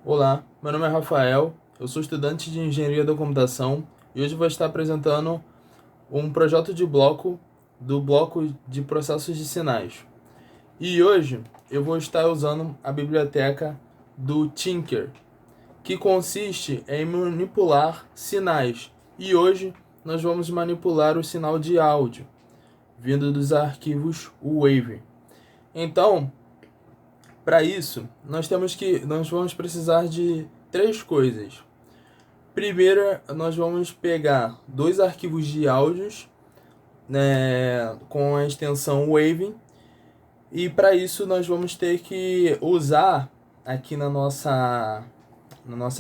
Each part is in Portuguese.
Olá, meu nome é Rafael, eu sou estudante de Engenharia da Computação e hoje vou estar apresentando um projeto de bloco do bloco de processos de sinais. E hoje eu vou estar usando a biblioteca do Tinker, que consiste em manipular sinais. E hoje nós vamos manipular o sinal de áudio, vindo dos arquivos WAV. Então, para isso, nós vamos precisar de três coisas. Primeiro, nós vamos pegar dois arquivos de áudios, né, com a extensão Wave, e para isso nós vamos ter que usar aqui na nossa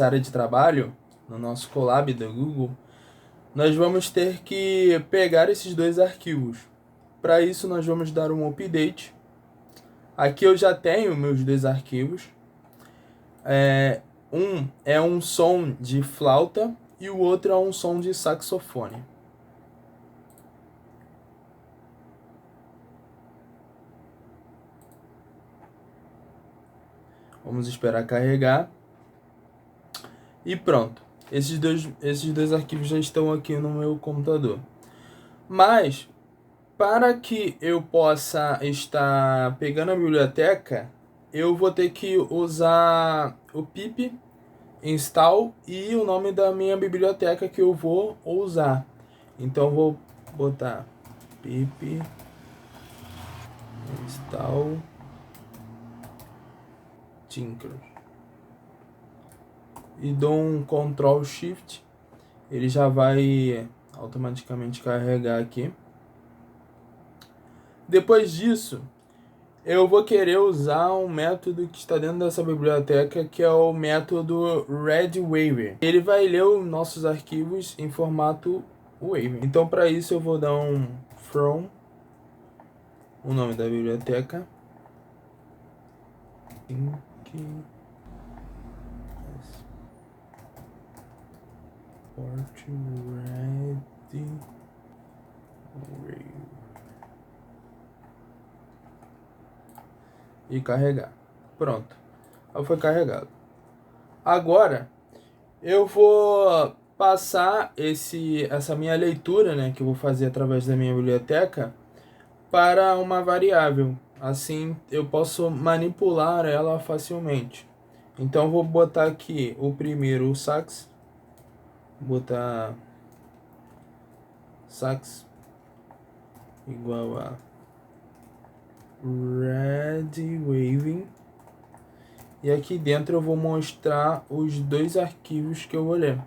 área de trabalho, no nosso Colab da Google, nós vamos ter que pegar esses dois arquivos. Para isso nós vamos dar um update. Aqui eu já tenho meus dois arquivos. Um é um som de flauta e o outro é um som de saxofone. Vamos esperar carregar. E pronto. Esses dois arquivos já estão aqui no meu computador. Mas, para que eu possa estar pegando a biblioteca, eu vou ter que usar o pip install e o nome da minha biblioteca que eu vou usar. Então, eu vou botar pip install Tinker e dou um Ctrl Shift, ele já vai automaticamente carregar aqui. Depois disso, eu vou querer usar um método que está dentro dessa biblioteca, que é o método RedWaver. Ele vai ler os nossos arquivos em formato Wave. Então, para isso, eu vou dar um from, o nome da biblioteca, Port Ready Wave. E carregar. Pronto. Foi carregado. Agora eu vou passar essa minha leitura, né, que eu vou fazer através da minha biblioteca, para uma variável. Assim eu posso manipular ela facilmente. Então vou botar aqui o primeiro, o sax. Botar sax igual a red waving. E aqui dentro eu vou mostrar os dois arquivos que eu vou ler.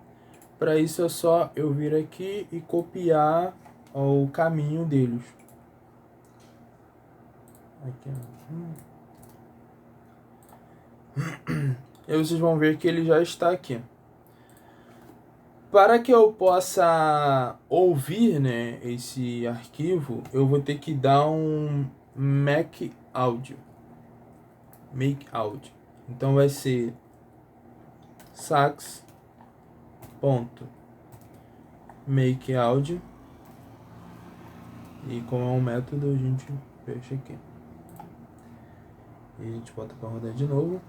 Para isso é só eu vir aqui e copiar o caminho deles. Aqui, E vocês vão ver que ele já está aqui. Para que eu possa ouvir, né, esse arquivo, eu vou ter que dar um make audio. Então vai ser sax ponto make audio, e como é um método a gente fecha aqui e a gente bota para rodar de novo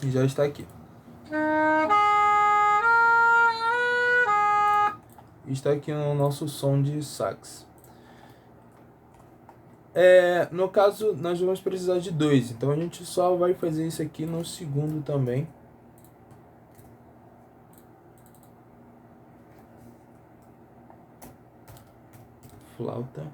e já está aqui. Está aqui no nosso som de sax. No caso, nós vamos precisar de dois, então a gente só vai fazer isso aqui no segundo também. Flauta.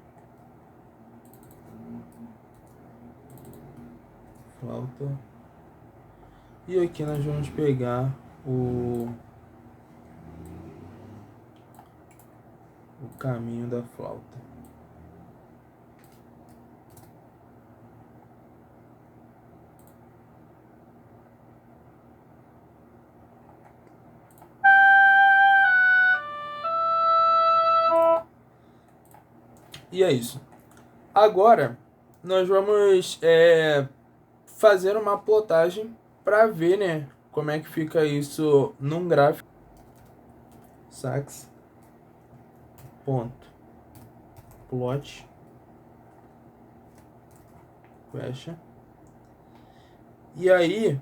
E aqui nós vamos pegar o caminho da flauta. E é isso. Agora nós vamos fazer uma plotagem para ver, né, como é que fica isso num gráfico. Sax ponto plot, fecha. E aí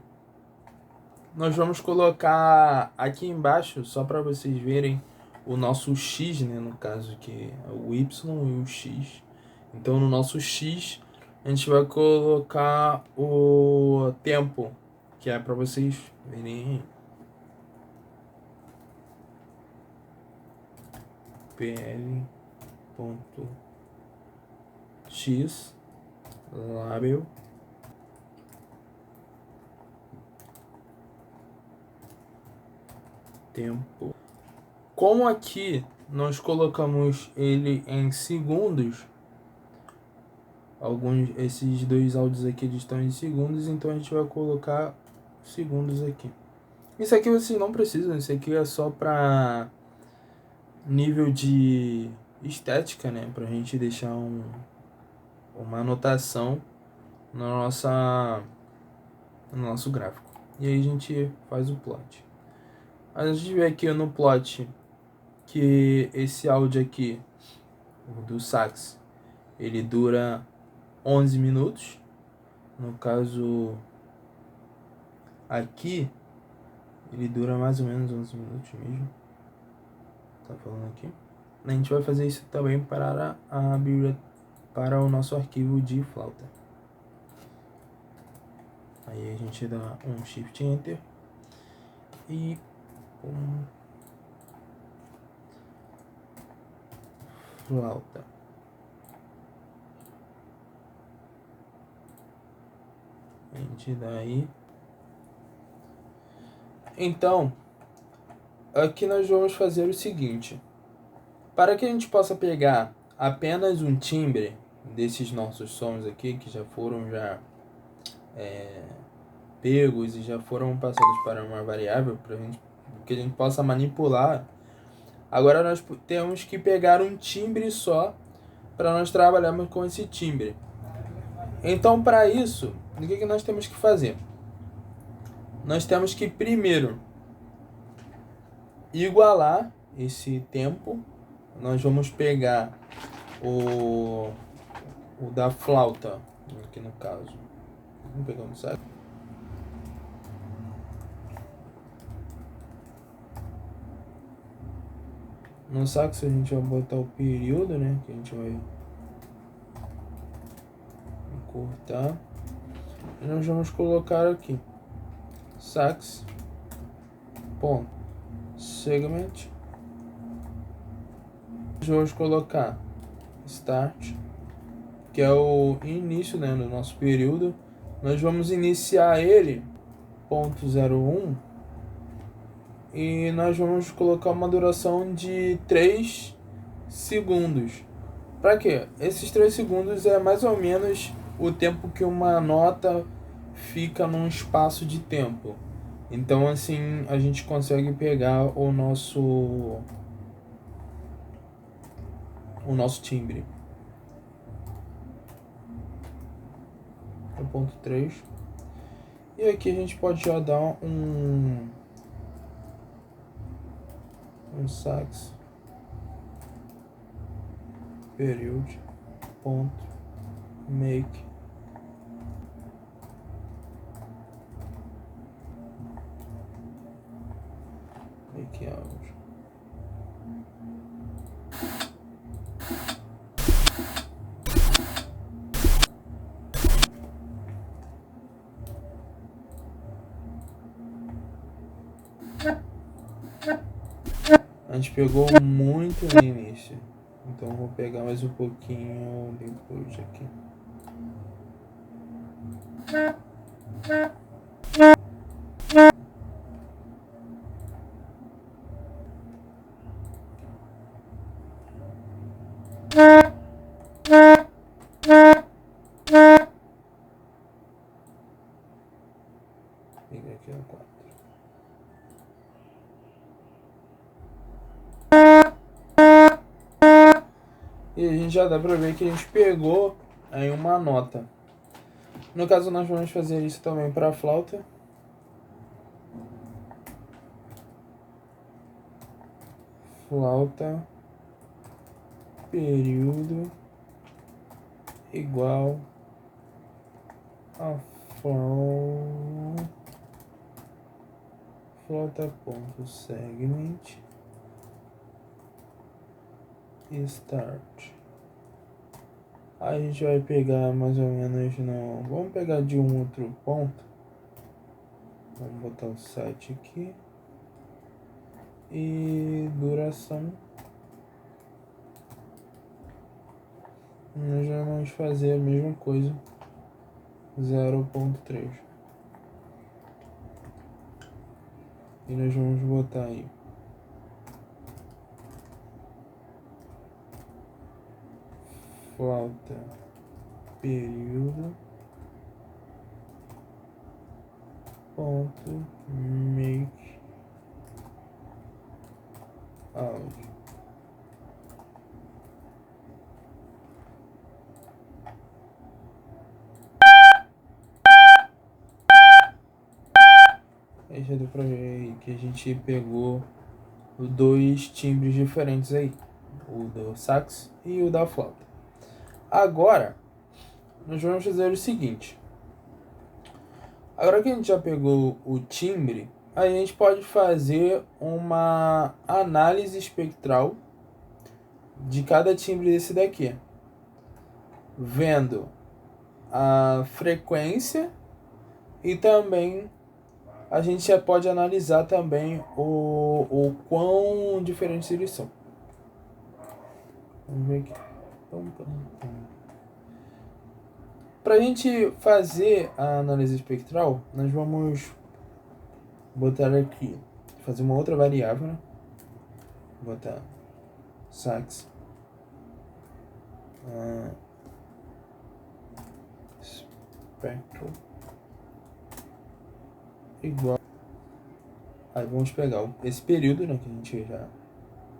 nós vamos colocar aqui embaixo, só para vocês verem, o nosso X, né? No caso que é o Y e o X. Então no nosso X a gente vai colocar o tempo, que é para vocês verem pl.x label tempo. Como aqui nós colocamos ele em segundos, esses dois áudios aqui eles estão em segundos, então a gente vai colocar segundos aqui. Isso aqui vocês não precisam, isso aqui é só para nível de estética, né? Pra gente deixar uma anotação no nosso gráfico. E aí a gente faz o plot. A gente vê aqui no plot que esse áudio aqui, o do sax, ele dura 11 minutos. No caso, aqui, ele dura mais ou menos 11 minutos mesmo. Tá falando aqui. A gente vai fazer isso também para para o nosso arquivo de flauta. Aí a gente dá um Shift Enter e flauta. A gente dá aí. Então, aqui nós vamos fazer o seguinte. Para que a gente possa pegar apenas um timbre desses nossos sons aqui, que já foram pegos e já foram passados para uma variável, para que a gente possa manipular, agora nós temos que pegar um timbre só para nós trabalharmos com esse timbre. Então, para isso, o que nós temos que fazer? Nós temos que primeiro igualar esse tempo. Nós vamos pegar o da flauta, aqui no caso. Vamos pegar um saco. No saxo a gente vai botar o período, né? Que a gente vai cortar. E nós vamos colocar aqui sax ponto segment. Nós vamos colocar start, que é o início, né, do nosso período. Nós vamos iniciar ele .01 e nós vamos colocar uma duração de 3 segundos. Para quê? Esses 3 segundos é mais ou menos o tempo que uma nota fica num espaço de tempo. Então assim a gente consegue pegar o nosso timbre. O ponto 3. E aqui a gente pode já dar um sax period ponto make áudio. A gente pegou muito no início, então vou pegar mais um pouquinho depois aqui. Peguei aqui a 4. E a gente já dá pra ver que a gente pegou aí uma nota. No caso nós vamos fazer isso também para a flauta. Flauta período igual a flauta flauta.segment start. Aí a gente vai pegar mais ou menos no... Vamos pegar de um outro ponto. Vamos botar o 7 aqui. E duração. Nós já vamos fazer a mesma coisa. 0.3. E nós vamos botar aí. Flauta período ponto make áudio. Aí já deu pra ver aí que a gente pegou dois timbres diferentes aí, o do sax e o da flauta. Agora nós vamos fazer o seguinte. Agora que a gente já pegou o timbre, a gente pode fazer uma análise espectral de cada timbre desse daqui, vendo a frequência e também a gente já pode analisar também o quão diferentes eles são. Vamos ver aqui. Para a gente fazer a análise espectral, nós vamos botar aqui, fazer uma outra variável, né? Botar sax spectral igual. Aí vamos pegar esse período, né, que a gente já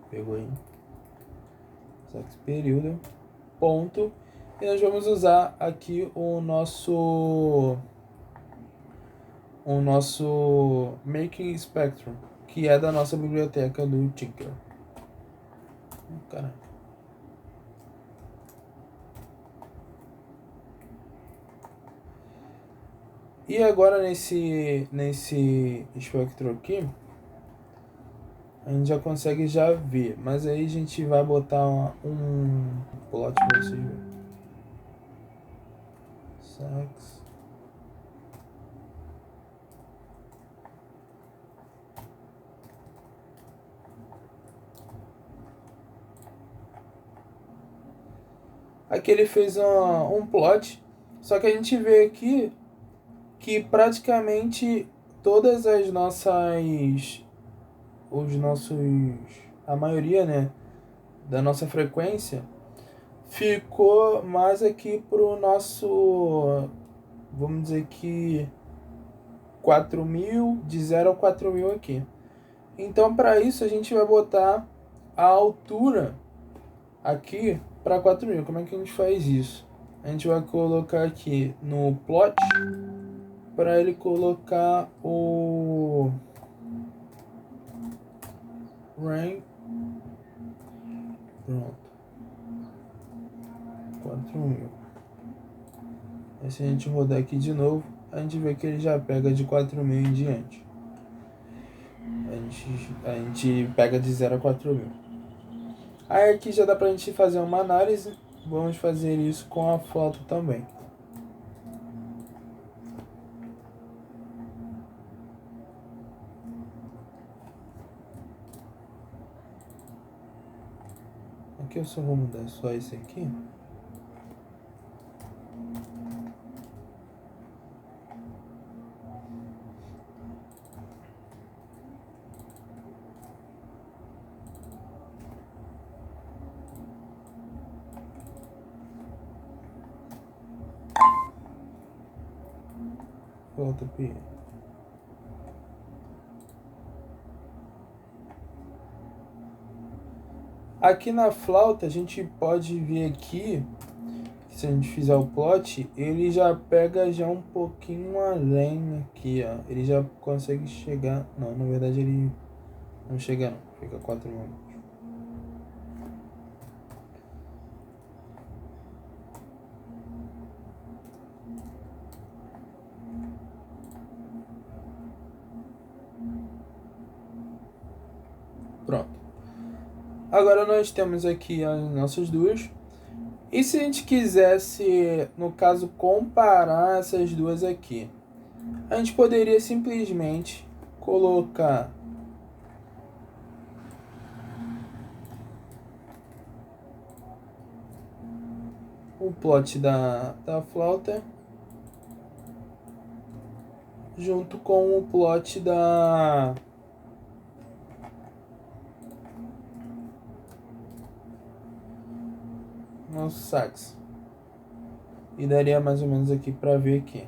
pegou aí. Sax período ponto. E nós vamos usar aqui o nosso Making Spectrum, que é da nossa biblioteca do Tinker. Caramba. E agora nesse espectro aqui, a gente já consegue já ver, mas aí a gente vai botar um plot para vocês verem. Sax. Aqui ele fez um plot, só que a gente vê aqui que praticamente todas as a maioria, né, da nossa frequência ficou mais aqui pro nosso, vamos dizer que 4.000, de 0 a 4.000 aqui. Então para isso a gente vai botar a altura aqui para 4.000. Como é que a gente faz isso? A gente vai colocar aqui no plot para ele colocar o rank. Pronto. 4.000. Aí se a gente rodar aqui de novo, a gente vê que ele já pega de 4.000 em diante. A gente pega de 0 a 4.000. Aí aqui já dá pra gente fazer uma análise. Vamos fazer isso com a flauta também. Aqui eu só vou mudar só esse aqui. Flauta P. Aqui na flauta a gente pode ver aqui, se a gente fizer o plot, ele já pega já um pouquinho além aqui, ó. Ele já consegue chegar... Não, na verdade ele não chega não, fica 4.000. Pronto. Agora nós temos aqui as nossas duas. E se a gente quisesse, no caso, comparar essas duas aqui, a gente poderia simplesmente colocar o plot da flauta junto com o plot da nosso sax. E daria mais ou menos aqui para ver aqui.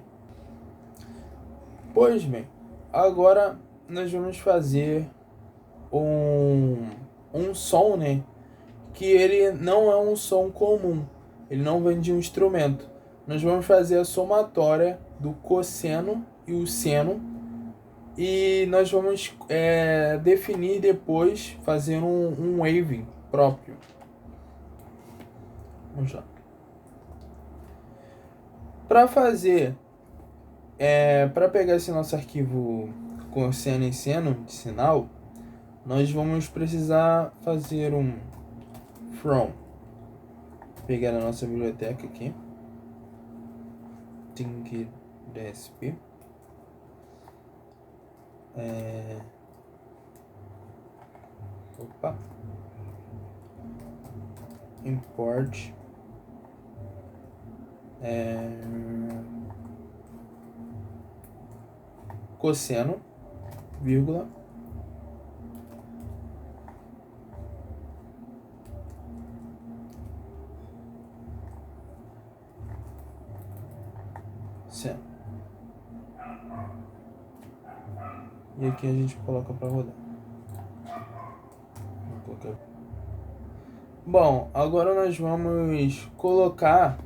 Pois bem, agora nós vamos fazer um som, né? Que ele não é um som comum. Ele não vem de um instrumento. Nós vamos fazer a somatória do cosseno e o seno. E nós vamos definir depois, fazer um wave próprio. Vamos lá. Para fazer, para pegar esse nosso arquivo cosseno e seno de sinal, nós vamos precisar fazer um from. Pegar a nossa biblioteca aqui. ThinkDSP. Import cosseno, vírgula, seno. E aqui a gente coloca para rodar. Bom, agora nós vamos colocar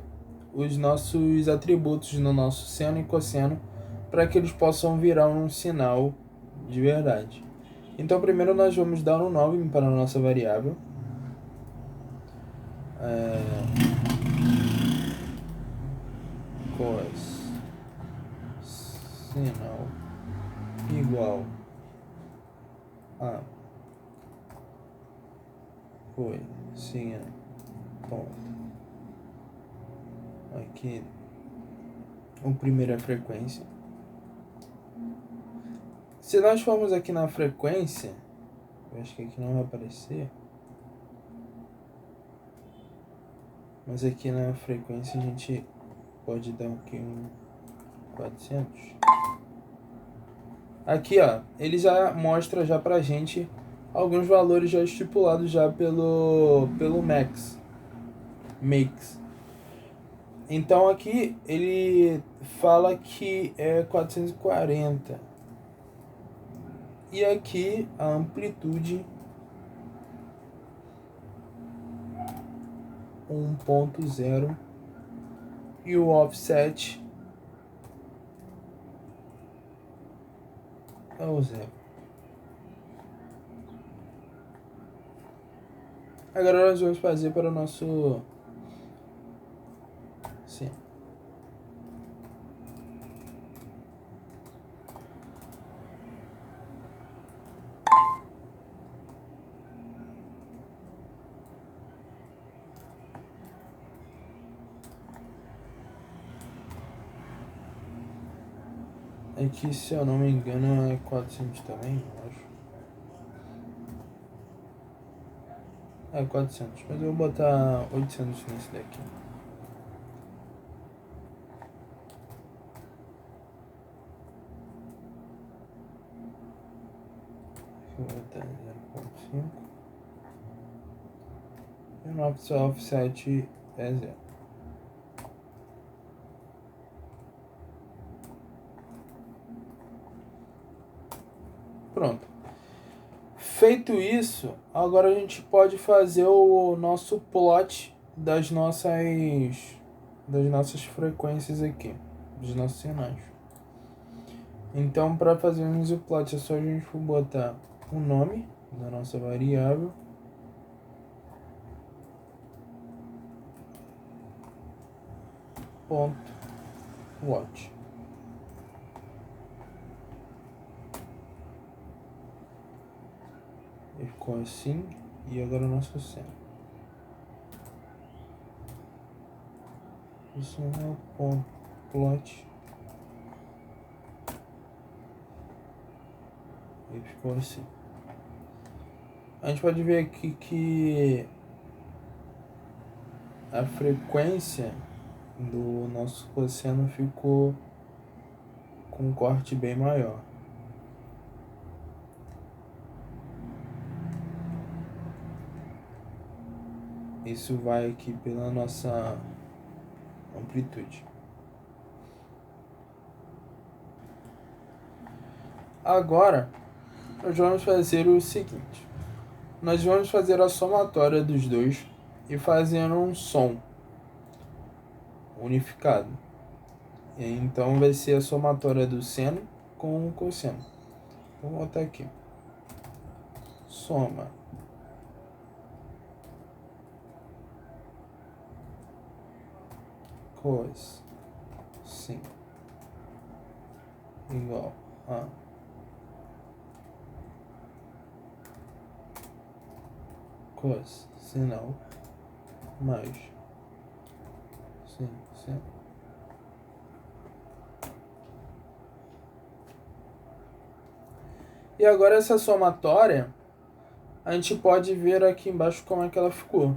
os nossos atributos no nosso seno e cosseno para que eles possam virar um sinal de verdade. Então primeiro nós vamos dar um nome para a nossa variável. Cos sinal igual a cosseno ponto. Aqui o primeiro é a frequência. Se nós formos aqui na frequência, eu acho que aqui não vai aparecer, mas aqui na frequência a gente pode dar aqui um 400. Aqui, ó, ele já mostra já pra gente alguns valores já estipulados já pelo Max. Então aqui ele fala que é 440. E aqui a amplitude 1.0 e o offset é o 0. Agora nós vamos fazer para o nosso aqui, se eu não me engano, é 400 também, eu acho. É 400, mas eu vou botar 800 nesse daqui. Vou botar 0.5. E o nosso offset é 0. Pronto. Feito isso, agora a gente pode fazer o nosso plot das nossas frequências aqui, dos nossos sinais. Então, para fazermos o plot, é só a gente botar o nome da nossa variável, ponto plot. ficou assim, e agora o nosso seno. Isso é o ponto plot. E ficou assim. A gente pode ver aqui que a frequência do nosso cosseno ficou com um corte bem maior. Isso vai aqui pela nossa amplitude. Agora, nós vamos fazer o seguinte. Nós vamos fazer a somatória dos dois e fazendo um som unificado. Então vai ser a somatória do seno com o cosseno. Vou botar aqui. Soma cos sim igual a cos sinal mais sim. E agora essa somatória, a gente pode ver aqui embaixo como é que ela ficou.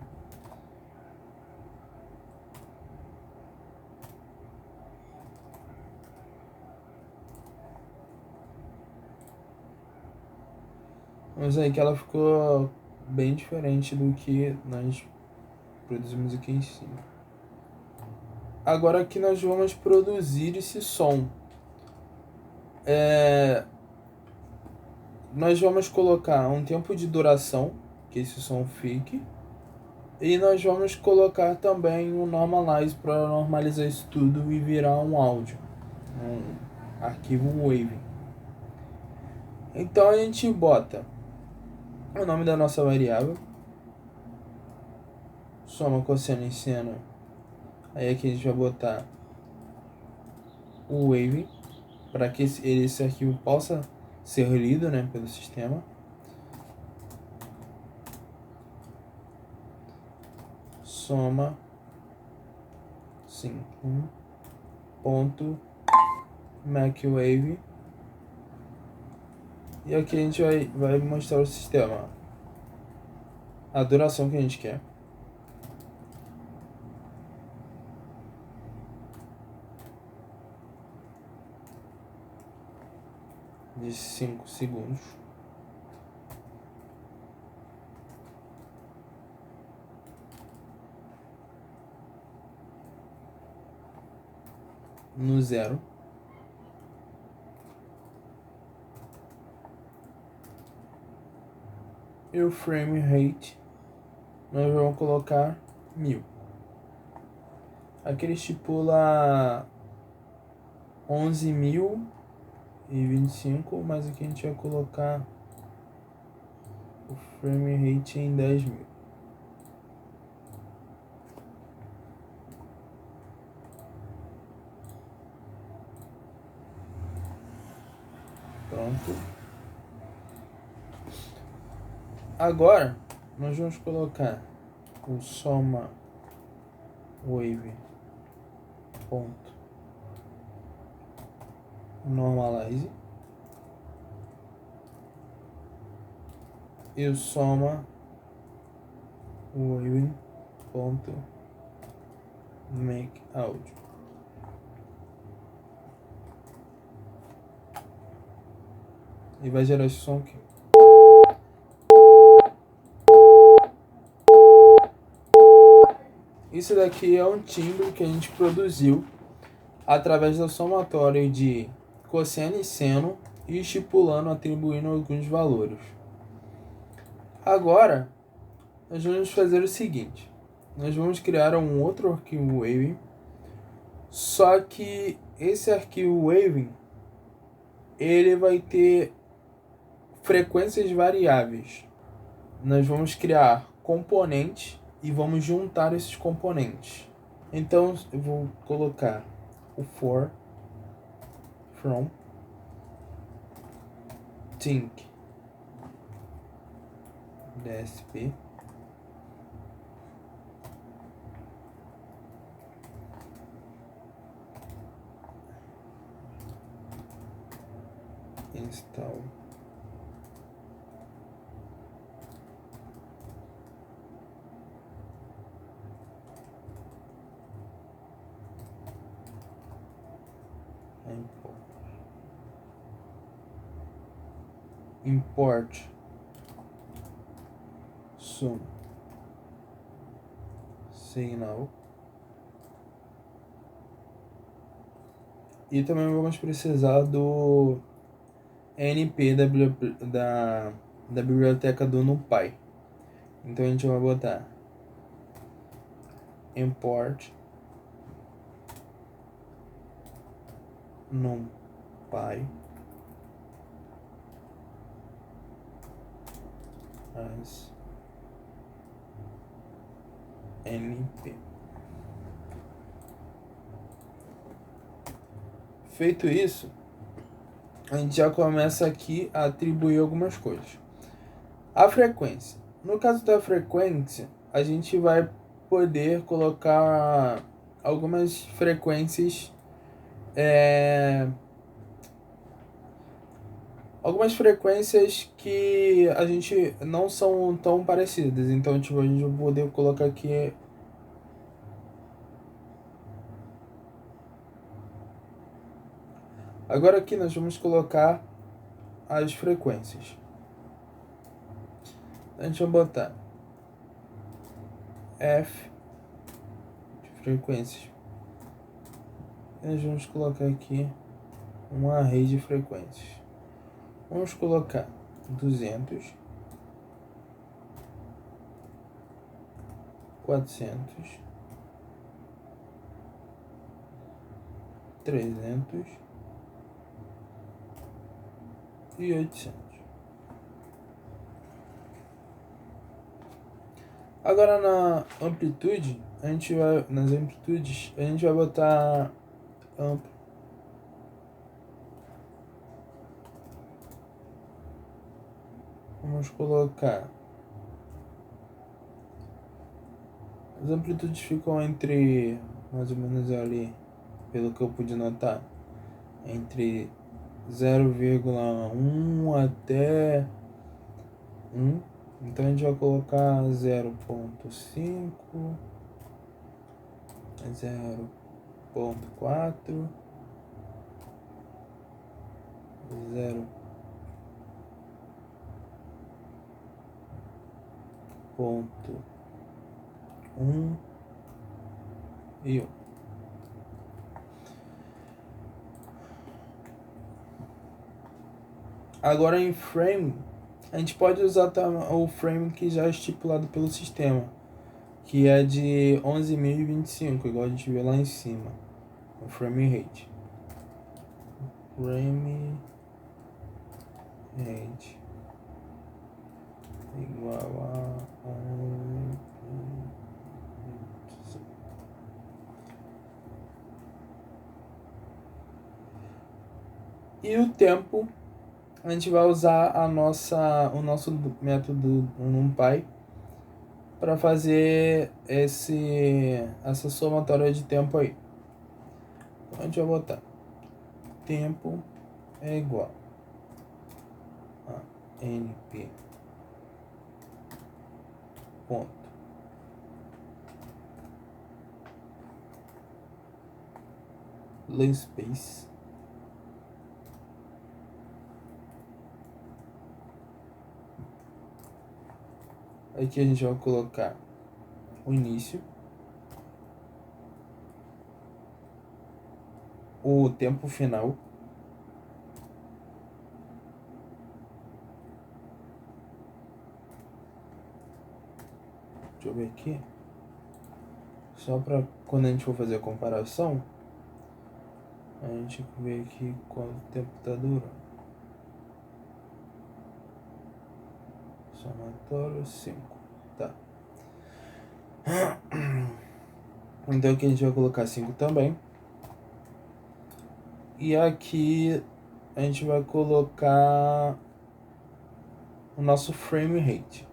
Vamos aí que ela ficou bem diferente do que nós produzimos aqui em cima. Agora aqui nós vamos produzir esse som. Nós vamos colocar um tempo de duração, que esse som fique. E nós vamos colocar também um normalize para normalizar isso tudo e virar um áudio. Um arquivo wave. Então a gente bota o nome da nossa variável. Soma cosseno e seno. Aí aqui a gente vai botar o wave para que esse arquivo possa ser lido, né, pelo sistema. Soma sim, ponto macwave. E aqui a gente vai mostrar o sistema, a duração que a gente quer. De 5 segundos. No 0. E o frame rate nós vamos colocar 1000. Aqui ele estipula 11.025, mas aqui a gente vai colocar o frame rate em 10.000. Pronto. Agora nós vamos colocar o soma wave ponto normalize e o soma wave ponto make áudio. E vai gerar esse som aqui. Isso daqui é um timbre que a gente produziu através da somatória de cosseno e seno e estipulando, atribuindo alguns valores. Agora, nós vamos fazer o seguinte. Nós vamos criar um outro arquivo wave, só que esse arquivo wave ele vai ter frequências variáveis. Nós vamos criar componentes e vamos juntar esses componentes. Então eu vou colocar o for from think DSP. Install import sum signal, e também vamos precisar do NP da biblioteca do NumPy. Então a gente vai botar import NumPy as NP. Feito isso, a gente já começa aqui a atribuir algumas coisas. A frequência. No caso da frequência, a gente vai poder colocar algumas frequências, que a gente não são tão parecidas. Então, tipo, a gente vai poder colocar aqui agora aqui nós vamos colocar as frequências. A gente vai botar F de frequências. E nós vamos colocar aqui um array de frequências. Vamos colocar 200, 400, 300 e 800. Agora nas amplitudes a gente vai botar amplo. Vamos colocar, as amplitudes ficam entre, mais ou menos ali, pelo que eu pude notar, entre 0,1 até 1. Então a gente vai colocar 0,5, 0,4, 0,1 e 1. Agora em frame, a gente pode usar o frame que já é estipulado pelo sistema, que é de 11.025, igual a gente viu lá em cima, o frame rate. Frame rate igual a 11. E o tempo, a gente vai usar o nosso método NumPy para fazer essa somatória de tempo aí. Então a gente vai botar tempo é igual a np ponto linspace aqui a gente vai colocar o início, o tempo final, deixa eu ver aqui, só para quando a gente for fazer a comparação, a gente vê aqui quanto tempo tá durando. Somatório 5, tá. Então aqui a gente vai colocar 5 também. E aqui a gente vai colocar o nosso frame rate.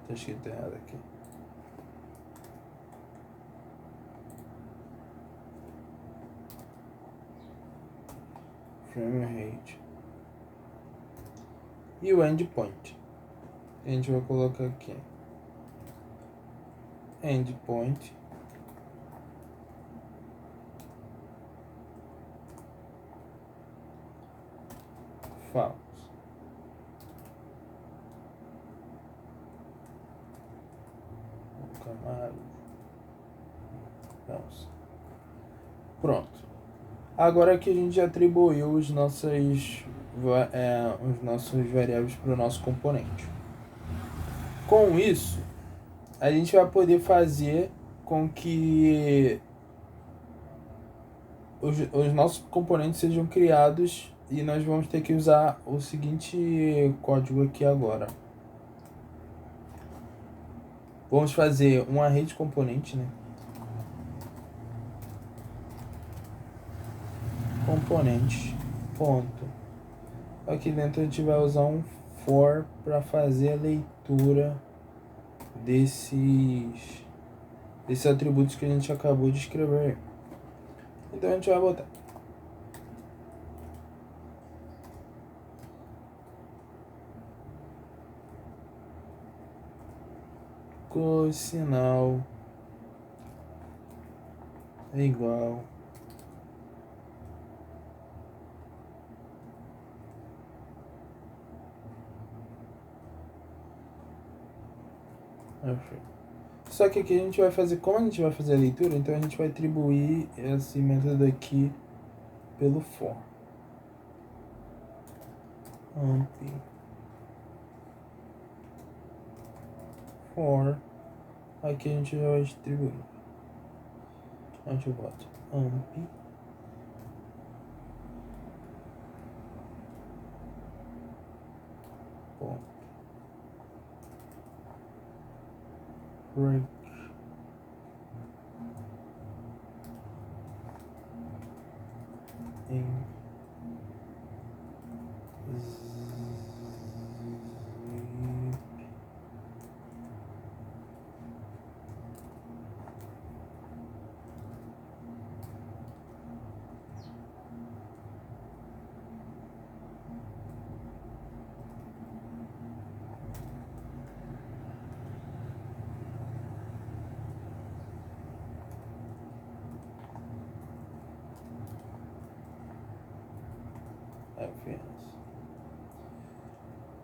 Tá escrito errado aqui. Frame rate. E o endpoint. A gente vai colocar aqui. Endpoint. False. Camaro. False. Pronto. Agora que a gente atribuiu os nossos variáveis para o nosso componente. Com isso, a gente vai poder fazer com que os nossos componentes sejam criados e nós vamos ter que usar o seguinte código aqui agora. Vamos fazer um array de componente, né? Componente, ponto. Aqui dentro a gente vai usar um for para fazer a leitura desses atributos que a gente acabou de escrever. Então a gente vai botar cosinal é igual Só que aqui a gente vai fazer, como a gente vai fazer a leitura, então a gente vai atribuir esse método aqui pelo for. Amp for. Aqui a gente já vai distribuir. A gente bota amp ponto break em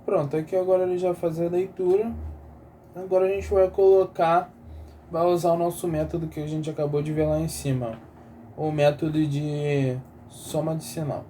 Pronto, aqui agora ele já faz a leitura. Agora a gente vai usar o nosso método que a gente acabou de ver lá em cima. O método de soma de sinal.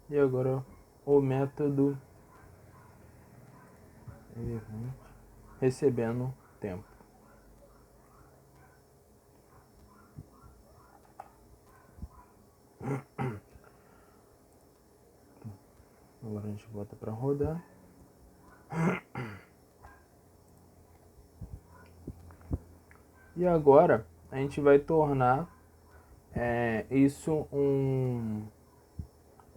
E agora o método recebendo tempo. Agora a gente bota para rodar. E agora a gente vai tornar isso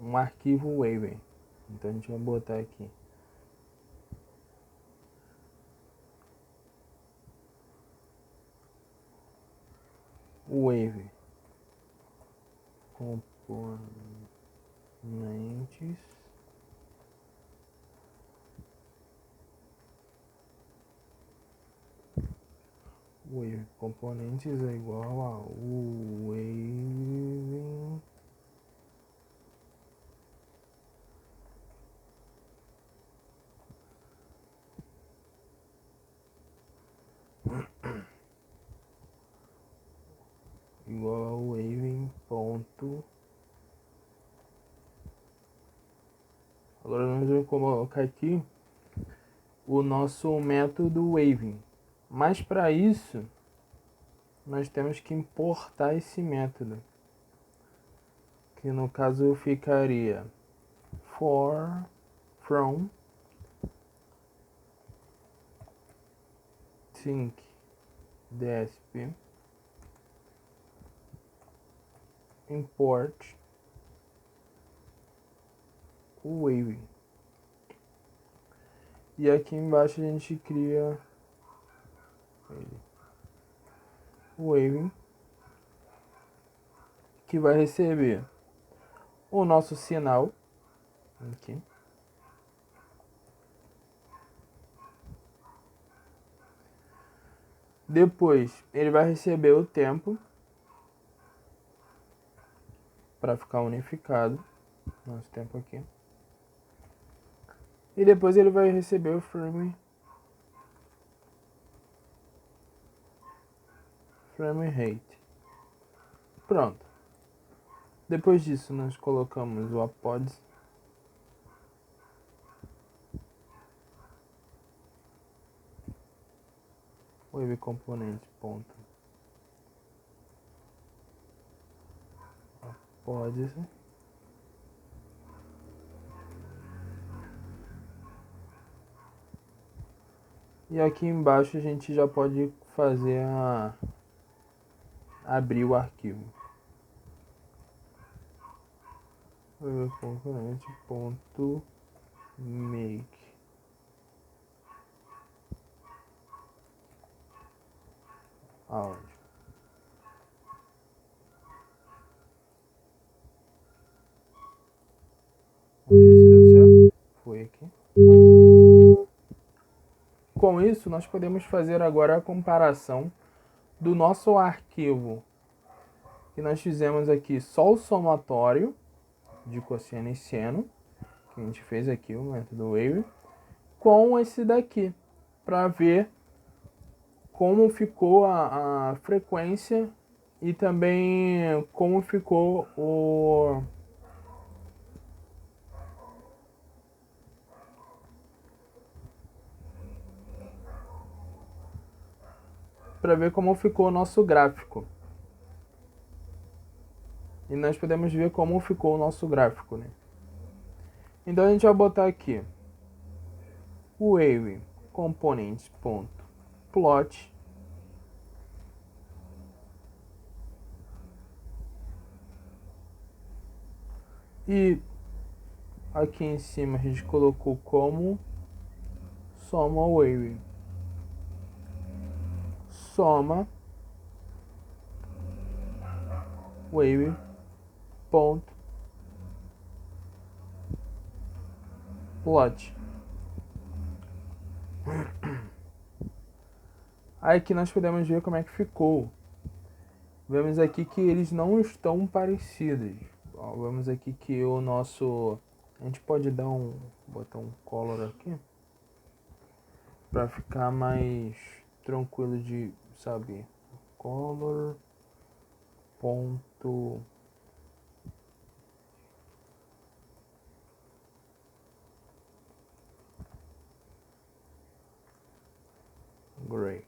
um arquivo wave. Então a gente vai botar aqui o wave. Wave componentes é igual a wave igual a wave ponto. Agora nós vamos colocar aqui o nosso método waving, mas para isso nós temos que importar esse método, que no caso ficaria from sync desp import o waving. E aqui embaixo a gente cria o waving, que vai receber o nosso sinal aqui. Depois ele vai receber o tempo para ficar unificado, nosso tempo aqui. E depois ele vai receber o frame rate. Pronto. Depois disso nós colocamos o apod wave component ponto apod. E aqui embaixo a gente já pode fazer abrir o arquivo. Component.make. Áudio. Vamos ver se deu certo. Foi aqui. Com isso, nós podemos fazer agora a comparação do nosso arquivo que nós fizemos aqui, só o somatório de cosseno e seno, que a gente fez aqui, o método wave, com esse daqui, para ver como ficou a frequência e também como ficou o para ver como ficou o nosso gráfico. E nós podemos ver como ficou o nosso gráfico, né? Então a gente vai botar aqui wave components.plot e aqui em cima a gente colocou como soma wave. Soma wave ponto plot. Aí aqui nós podemos ver como é que ficou. Vemos aqui que eles não estão parecidos. Ó, vemos aqui que o nosso... A gente pode dar botar um color aqui para ficar mais tranquilo de saber. Color ponto gray.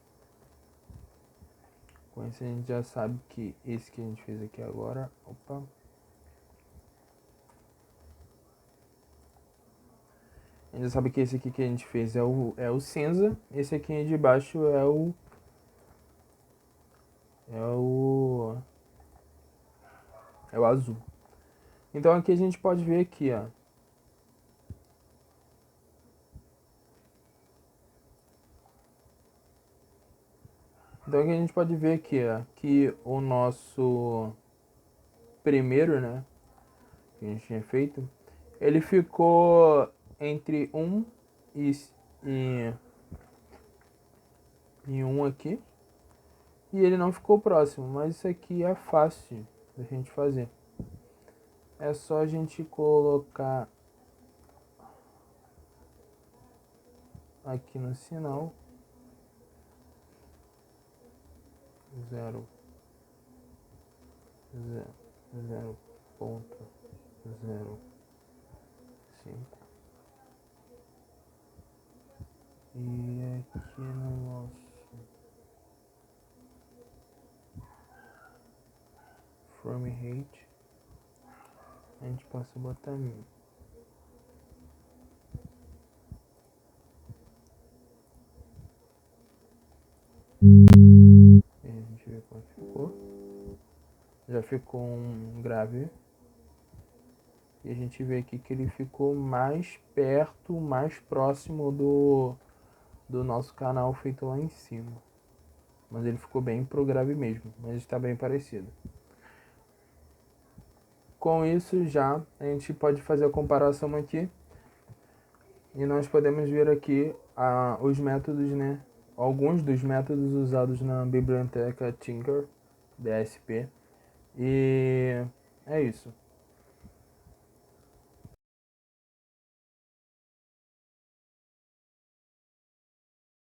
Com isso a gente já sabe que esse que a gente fez aqui agora, opa, a gente já sabe que esse aqui que a gente fez é o cinza, esse aqui de baixo é o azul. Então aqui a gente pode ver aqui, ó. Então aqui a gente pode ver aqui, ó, que o nosso primeiro, né, que a gente tinha feito, ele ficou entre 1 e 1 aqui. E ele não ficou próximo, mas isso aqui é fácil da gente fazer. É só a gente colocar aqui no sinal 0,05 e aqui no nosso frame rate a gente passa a botar 1000. E a gente vê como ficou. Já ficou um grave. E a gente vê aqui que ele ficou mais perto, mais próximo do nosso canal feito lá em cima. Mas ele ficou bem pro grave mesmo, mas está bem parecido. Com isso já a gente pode fazer a comparação aqui. E nós podemos ver aqui os métodos, né? Alguns dos métodos usados na biblioteca Tinker DSP. E é isso.